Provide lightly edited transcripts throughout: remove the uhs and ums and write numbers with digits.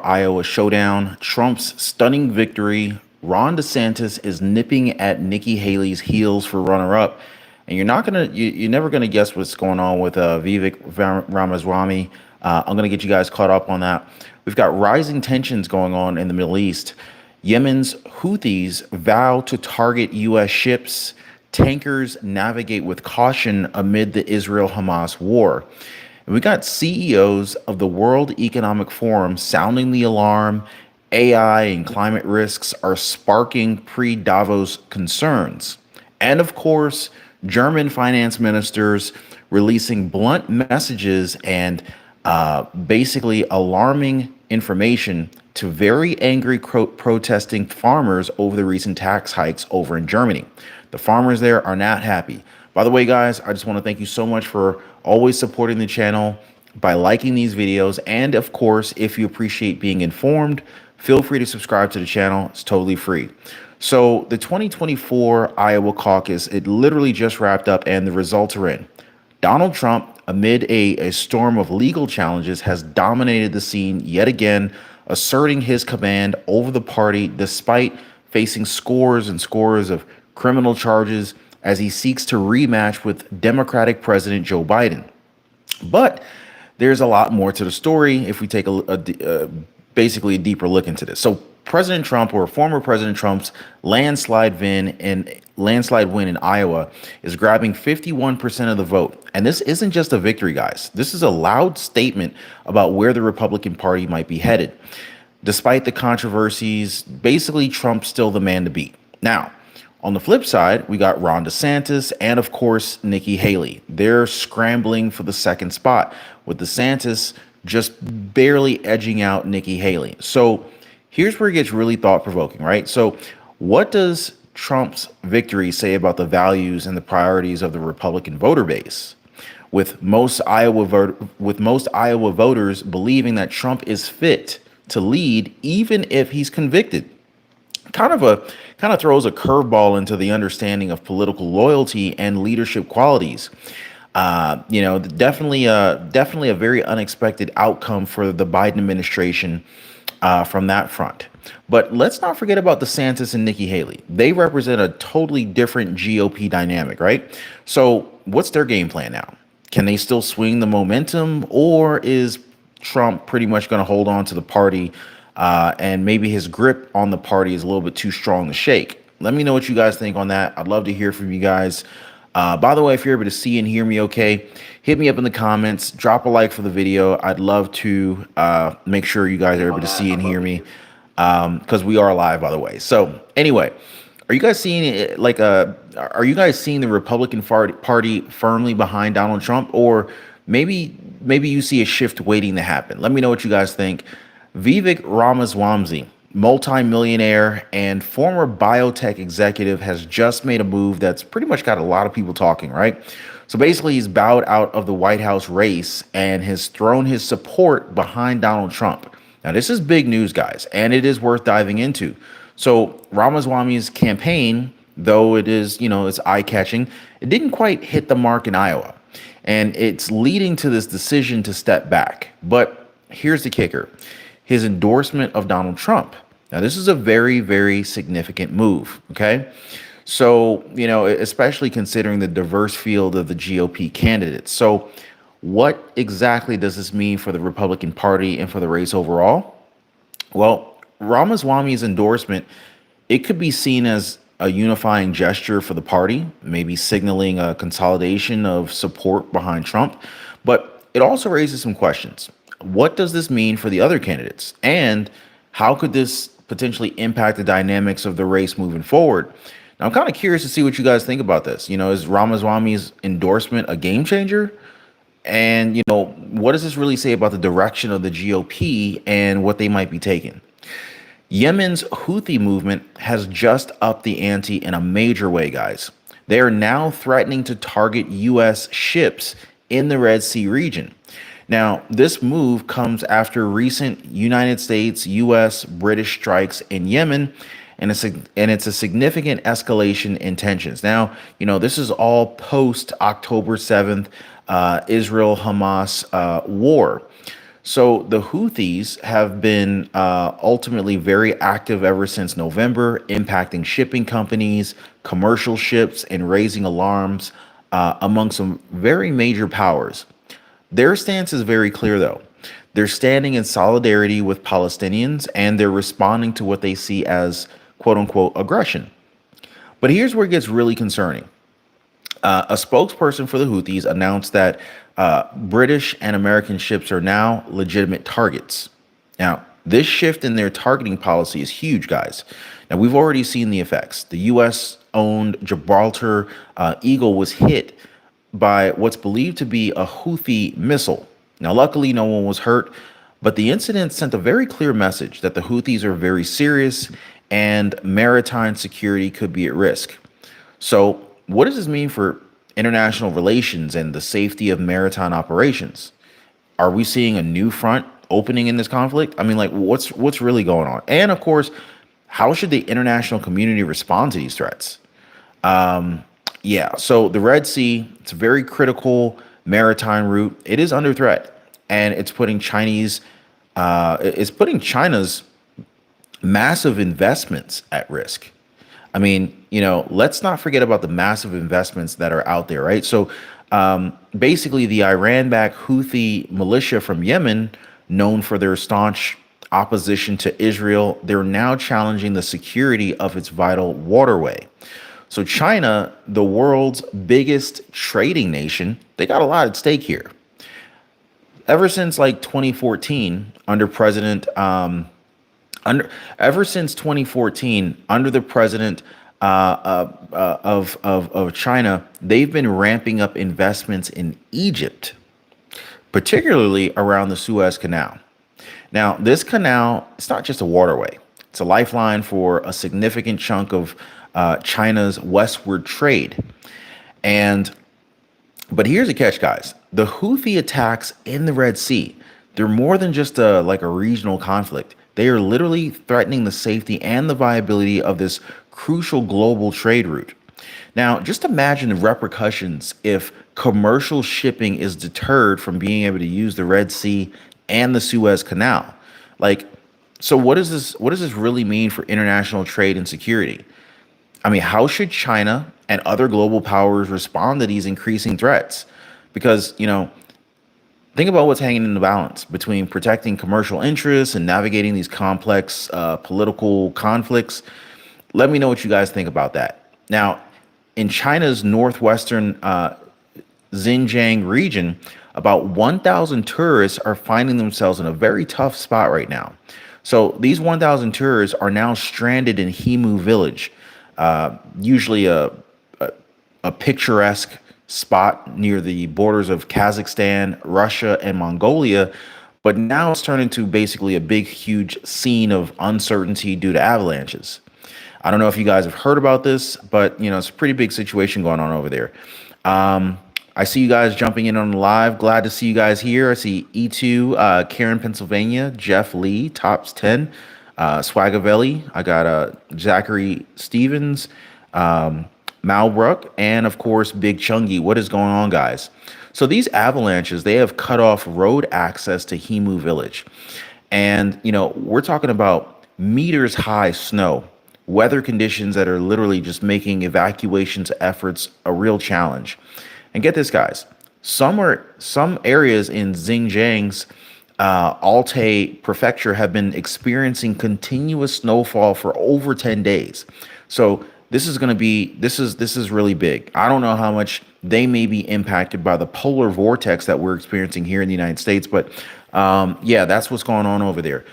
Iowa showdown, Trump's stunning victory. Ron DeSantis is nipping at Nikki Haley's heels for runner-up, and you're never gonna guess what's going on with Vivek Ramaswamy. I'm gonna get you guys caught up on that. We've got rising tensions going on in the Middle East. Yemen's Houthis vow to target U.S. ships. Tankers navigate with caution amid the Israel-Hamas war. And we got CEOs of the World Economic Forum sounding the alarm. AI and climate risks are sparking pre-Davos concerns. And of course, German finance ministers releasing blunt messages and basically alarming information to very angry protesting farmers over the recent tax hikes over in Germany. The farmers there are not happy. By the way, guys, I just want to thank you so much for always supporting the channel by liking these videos. And of course, if you appreciate being informed, feel free to subscribe to the channel. It's totally free. So the 2024 Iowa Caucus, it literally just wrapped up and the results are in. Donald Trump, amid a storm of legal challenges, has dominated the scene yet again, asserting his command over the party despite facing scores and scores of criminal charges as he seeks to rematch with Democratic President Joe Biden. But there's a lot more to the story if we take basically a deeper look into this. So President Trump, or former President Trump's landslide win in Iowa, is grabbing 51% of the vote. And this isn't just a victory, guys. This is a loud statement about where the Republican Party might be headed. Despite the controversies, basically Trump's still the man to beat. Now, on the flip side, we got Ron DeSantis and, of course, Nikki Haley. They're scrambling for the second spot, with DeSantis just barely edging out Nikki Haley. So here's where it gets really thought-provoking, right? So what does Trump's victory say about the values and the priorities of the Republican voter base? With most Iowa voters believing that Trump is fit to lead, even if he's convicted. Kind of throws a curveball into the understanding of political loyalty and leadership qualities. Definitely a very unexpected outcome for the Biden administration from that front. But let's not forget about DeSantis and Nikki Haley. They represent a totally different GOP dynamic, right? So what's their game plan now? Can they still swing the momentum, or is Trump pretty much going to hold on to the party and maybe his grip on the party is a little bit too strong to shake? Let me know what you guys think on that. I'd love to hear from you guys. By the way, if you're able to see and hear me okay, hit me up in the comments, drop a like for the video. I'd love to make sure you guys are able to see and hear me because we are live, by the way. So anyway, are you guys seeing it are you guys seeing the Republican Party firmly behind Donald Trump, or maybe you see a shift waiting to happen? Let me know what you guys think. Vivek Ramaswamy, multi-millionaire and former biotech executive, has just made a move that's pretty much got a lot of people talking, right? So basically, he's bowed out of the White House race and has thrown his support behind Donald Trump. Now, this is big news, guys, and it is worth diving into. So Ramaswamy's campaign, though it is, it's eye-catching, it didn't quite hit the mark in Iowa, and it's leading to this decision to step back. But here's the kicker. His endorsement of Donald Trump. Now, this is a very, very significant move, okay? So, especially considering the diverse field of the GOP candidates. So what exactly does this mean for the Republican Party and for the race overall? Well, Ramaswamy's endorsement, it could be seen as a unifying gesture for the party, maybe signaling a consolidation of support behind Trump, but it also raises some questions. What does this mean for the other candidates? And how could this potentially impact the dynamics of the race moving forward? Now, I'm kind of curious to see what you guys think about this. Is Ramaswamy's endorsement a game changer? And, what does this really say about the direction of the GOP and what they might be taking? Yemen's Houthi movement has just upped the ante in a major way, guys. They are now threatening to target U.S. ships in the Red Sea region. Now, this move comes after recent United States, U.S., British strikes in Yemen, and it's a significant escalation in tensions. Now, this is all post October 7th Israel-Hamas war. So the Houthis have been ultimately very active ever since November, impacting shipping companies, commercial ships, and raising alarms among some very major powers. Their stance is very clear, though. They're standing in solidarity with Palestinians and they're responding to what they see as quote unquote aggression. But here's where it gets really concerning. A spokesperson for the Houthis announced that British and American ships are now legitimate targets. Now, this shift in their targeting policy is huge, guys. Now, we've already seen the effects. The U.S. owned Gibraltar Eagle was hit by what's believed to be a Houthi missile. Now, luckily, no one was hurt, but the incident sent a very clear message that the Houthis are very serious and maritime security could be at risk. So, what does this mean for international relations and the safety of maritime operations? Are we seeing a new front opening in this conflict? I mean, like, what's really going on? And of course, how should the international community respond to these threats? Yeah, so the Red Sea, it's a very critical maritime route. It is under threat, and it's putting China's massive investments at risk. I mean, let's not forget about the massive investments that are out there, right? So basically, the Iran-backed Houthi militia from Yemen, known for their staunch opposition to Israel, they're now challenging the security of its vital waterway. So China, the world's biggest trading nation, they got a lot at stake here. Ever since like 2014, under President ever since 2014, under the president of China, they've been ramping up investments in Egypt, particularly around the Suez Canal. Now, this canal, it's not just a waterway; it's a lifeline for a significant chunk of China's westward trade. And but here's the catch, guys: the Houthi attacks in the Red Sea, they're more than just a regional conflict. They are literally threatening the safety and the viability of this crucial global trade route. Now, just imagine the repercussions if commercial shipping is deterred from being able to use the Red Sea and the Suez Canal. Like, so what does this really mean for international trade and security? I mean, how should China and other global powers respond to these increasing threats? Because, think about what's hanging in the balance between protecting commercial interests and navigating these complex political conflicts. Let me know what you guys think about that. Now, in China's northwestern Xinjiang region, about 1,000 tourists are finding themselves in a very tough spot right now. So these 1,000 tourists are now stranded in Himu village, usually a picturesque spot near the borders of Kazakhstan, Russia, and Mongolia. But now it's turned into basically a big, huge scene of uncertainty due to avalanches. I don't know if you guys have heard about this, but it's a pretty big situation going on over there. I see you guys jumping in on the live. Glad to see you guys here. I see E2, Karen, Pennsylvania, Jeff Lee, Tops 10, Swagavelli. I got Zachary Stevens, Malbrook, and of course, Big Chungy. What is going on, guys? So these avalanches, they have cut off road access to Himu village. And, we're talking about meters high snow, weather conditions that are literally just making evacuations efforts a real challenge. And get this, guys, some areas in Xinjiang's Altai prefecture have been experiencing continuous snowfall for over 10 days. So this is really big. I don't know how much they may be impacted by the polar vortex that we're experiencing here in the United States, but yeah, that's what's going on over there.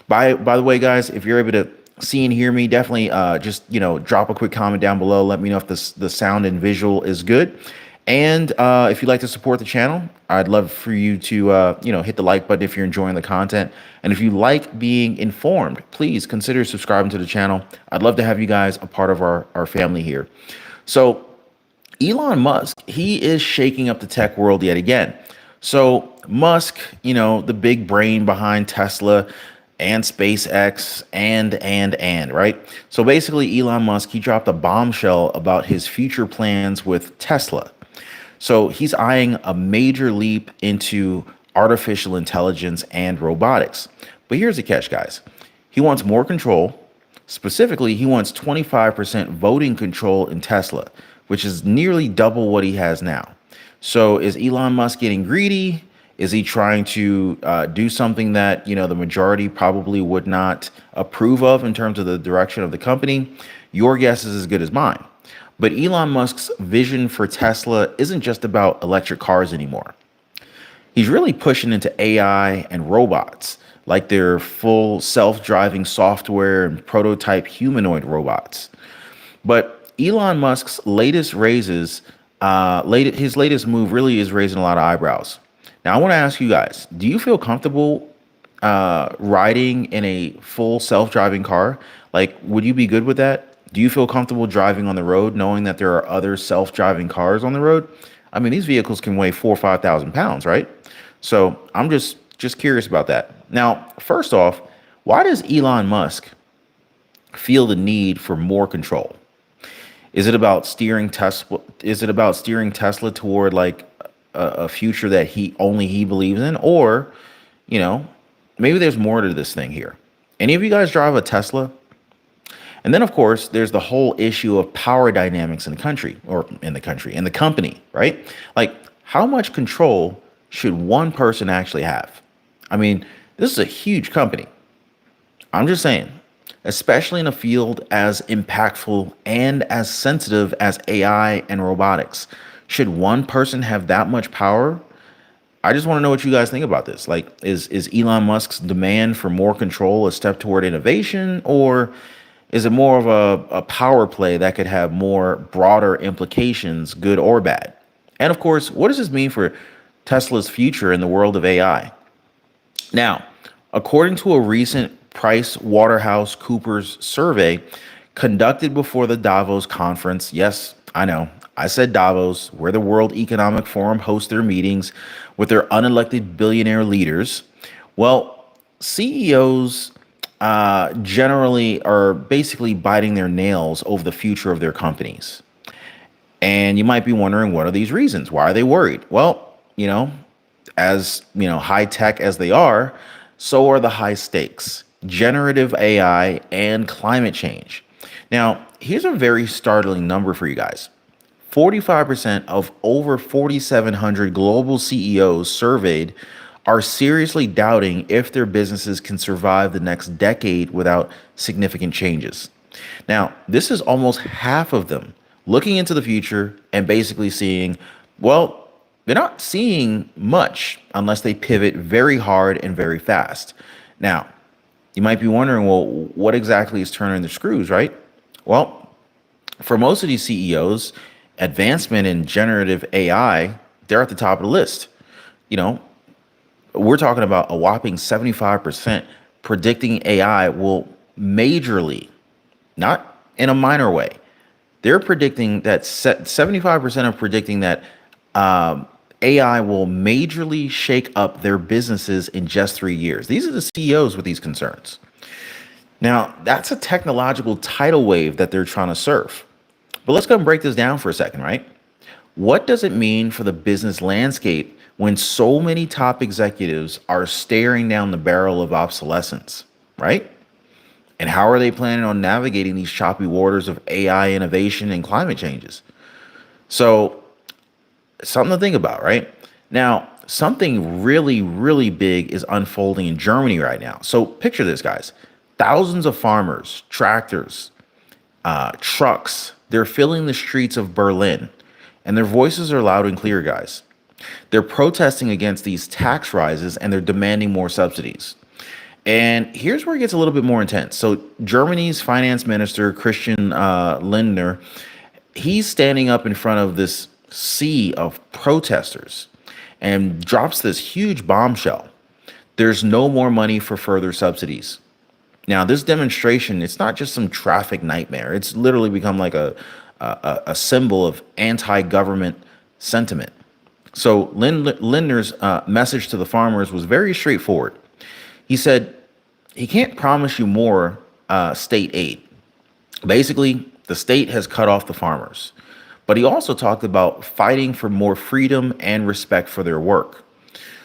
By the way, guys, if you're able to see and hear me, definitely just drop a quick comment down below. Let me know if the sound and visual is good. And if you'd like to support the channel, I'd love for you to hit the like button if you're enjoying the content. And if you like being informed, please consider subscribing to the channel. I'd love to have you guys a part of our family here. So Elon Musk, he is shaking up the tech world yet again. So Musk, the big brain behind Tesla and SpaceX and right? So basically Elon Musk, he dropped a bombshell about his future plans with Tesla. So he's eyeing a major leap into artificial intelligence, and robotics. But here's the catch, guys. He wants more control. Specifically, he wants 25% voting control in Tesla, which is nearly double what he has now. So is Elon Musk getting greedy? Is he trying to do something that, the majority probably would not approve of in terms of the direction of the company? Your guess is as good as mine. But Elon Musk's vision for Tesla isn't just about electric cars anymore. He's really pushing into AI and robots, like their full self-driving software and prototype humanoid robots. But Elon Musk's his latest move really is raising a lot of eyebrows. Now, I want to ask you guys: do you feel comfortable riding in a full self-driving car? Like, would you be good with that? Do you feel comfortable driving on the road, knowing that there are other self-driving cars on the road? I mean, these vehicles can weigh 4 or 5,000 pounds, right? So I'm just curious about that. Now, first off, why does Elon Musk feel the need for more control? Is it about steering Tesla? Is it about steering Tesla toward like a future that he believes in, or you know, maybe there's more to this thing here? Any of you guys drive a Tesla? And then, of course, there's the whole issue of power dynamics in the country, in the company, right? Like, how much control should one person actually have? I mean, this is a huge company. I'm just saying, especially in a field as impactful and as sensitive as AI and robotics. Should one person have that much power? I just want to know what you guys think about this. Like, is Elon Musk's demand for more control a step toward innovation, or is it more of a power play that could have more broader implications, good or bad? And of course, what does this mean for Tesla's future in the world of AI? Now, according to a recent Price Waterhouse Coopers survey conducted before the Davos conference, yes, I know, I said Davos, where the World Economic Forum hosts their meetings with their unelected billionaire leaders. Well, CEOs generally are basically biting their nails over the future of their companies. And you might be wondering, what are these reasons? Why are they worried? Well, as high tech as they are, so are the high stakes: generative AI and climate change. Now, here's a very startling number for you guys. 45% of over 4,700 global CEOs surveyed are seriously doubting if their businesses can survive the next decade without significant changes. Now, this is almost half of them looking into the future and basically seeing, well, they're not seeing much unless they pivot very hard and very fast. Now, you might be wondering, well, what exactly is turning the screws, right? Well, for most of these CEOs, advancement in generative AI, they're at the top of the list. We're talking about a whopping 75% predicting AI will majorly, not in a minor way. They're predicting that 75% are predicting that AI will majorly shake up their businesses in just 3 years. These are the CEOs with these concerns. Now, that's a technological tidal wave that they're trying to surf. But let's go and break this down for a second, right? What does it mean for the business landscape when so many top executives are staring down the barrel of obsolescence, right? And how are they planning on navigating these choppy waters of AI innovation and climate changes? So, something to think about, right? Now, something really, really big is unfolding in Germany right now. So, picture this, guys. Thousands of farmers, tractors, trucks, they're filling the streets of Berlin, and their voices are loud and clear, guys. They're protesting against these tax rises, and they're demanding more subsidies. And here's where it gets a little bit more intense. So Germany's finance minister, Christian Lindner, he's standing up in front of this sea of protesters and drops this huge bombshell. There's no more money for further subsidies. Now, this demonstration, it's not just some traffic nightmare. It's literally become like a symbol of anti-government sentiment. So Lindner's message to the farmers was very straightforward. He said he can't promise you more state aid. Basically, the state has cut off the farmers. But he also talked about fighting for more freedom and respect for their work.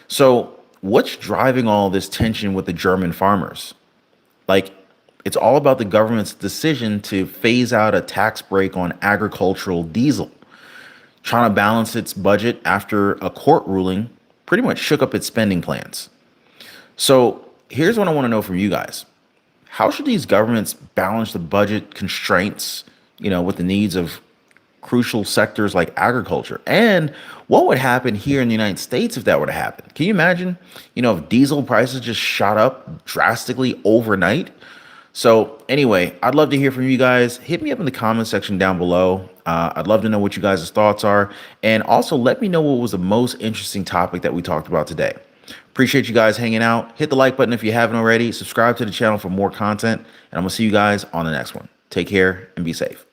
So what's driving all this tension with the German farmers? Like, it's all about the government's decision to phase out a tax break on agricultural diesel, trying to balance its budget after a court ruling pretty much shook up its spending plans. So here's what I want to know from you guys. How should these governments balance the budget constraints, with the needs of crucial sectors like agriculture? And what would happen here in the United States if that were to happen? Can you imagine, if diesel prices just shot up drastically overnight? So anyway, I'd love to hear from you guys. Hit me up in the comment section down below. I'd love to know what you guys' thoughts are. And also let me know what was the most interesting topic that we talked about today. Appreciate you guys hanging out. Hit the like button if you haven't already. Subscribe to the channel for more content. And I'm going to see you guys on the next one. Take care and be safe.